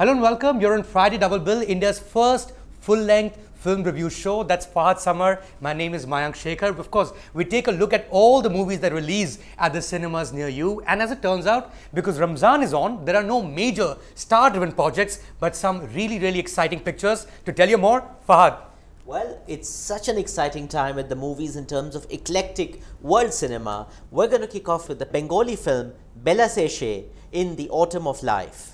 Hello and welcome. You're on Friday Double Bill, India's first full-length film review show. That's Fahad Summer. My name is Mayank Shekhar. Of course, we take a look at all the movies that release at the cinemas near you. And as it turns out, because Ramzan is on, there are no major star-driven projects, but some really exciting pictures. To tell you more, Fahad. Well, it's such an exciting time at the movies in terms of eclectic world cinema. We're going to kick off with the Bengali film Bela Seshe in the Autumn of Life.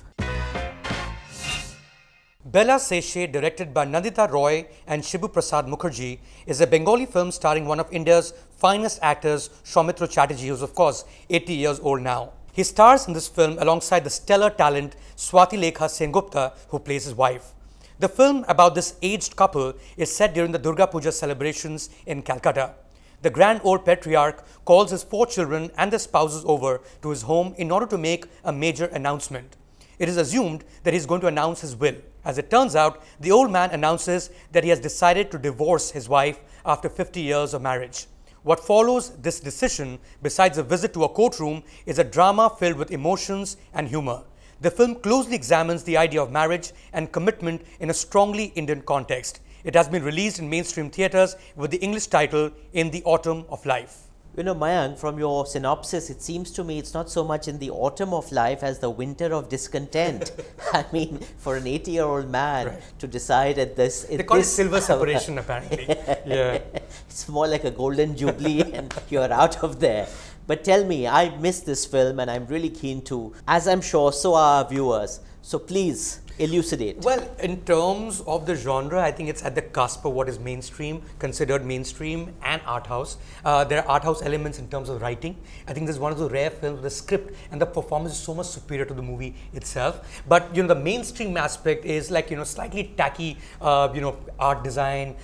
Bela Seshe, directed by Nandita Roy and Shibu Prasad Mukherjee, is a Bengali film starring one of India's finest actors, Soumitra Chattopadhyay, who's of course 80 years old now. He stars in this film alongside the stellar talent Swatilekha Sengupta, who plays his wife. The film about this aged couple is set during the Durga Puja celebrations in Calcutta. The grand old patriarch calls his 4 children and their spouses over to his home in order to make a major announcement. It is assumed that he is going to announce his will. As it turns out, the old man announces that he has decided to divorce his wife after 50 years of marriage. What follows this decision, besides a visit to a courtroom, is a drama filled with emotions and humor. The film closely examines the idea of marriage and commitment in a strongly Indian context. It has been released in mainstream theatres with the English title In the Autumn of Life. You know, Mayank, from your synopsis, it seems to me it's not so much in the autumn of life as the winter of discontent. I mean, for an 80-year-old man to decide at this... They call it silver separation, apparently. Yeah. It's more like a golden jubilee and you're out of there. But tell me, I missed this film and I'm really keen to, as I'm sure so are our viewers. So please, elucidate. Well, in terms of the genre, I think it's at the cusp of what is mainstream, considered mainstream and art house. There are art house elements in terms of writing. I think this is one of the rare films where the script and the performance is so much superior to the movie itself. But, you know, the mainstream aspect is like, you know, slightly tacky, art design,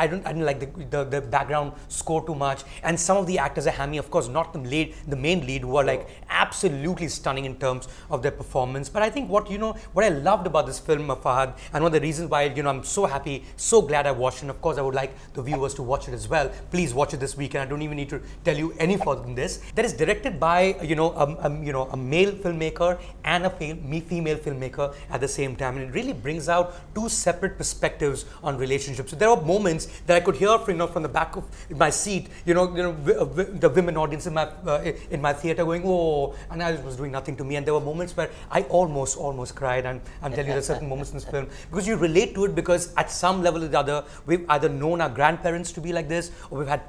I didn't like the background score too much, and some of the actors are hammy. Of course, not the main lead, who are like absolutely stunning in terms of their performance. But I think what I loved about this film, Fahad, and one of the reasons why I'm so happy, so glad I watched it. And of course, I would like the viewers to watch it as well. Please watch it this weekend. I don't even need to tell you any further than this. That is directed by a male filmmaker and a female filmmaker at the same time, and it really brings out 2 separate perspectives on relationships. So there are moments that I could hear from the back of my seat, the women audience in my theater going, oh, and I was doing nothing to me. And there were moments where I almost cried. And I'm telling you, there are certain moments in this film because you relate to it, because at some level or the other, we've either known our grandparents to be like this, or we've had,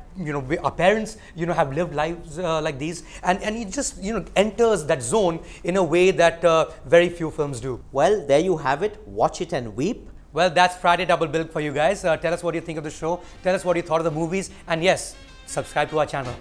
our parents, have lived lives like these, and it just, enters that zone in a way that very few films do. Well, there you have it. Watch it and weep. Well, that's Friday Double Bill for you guys. Tell us what you think of the show. Tell us what you thought of the movies. And yes, subscribe to our channel.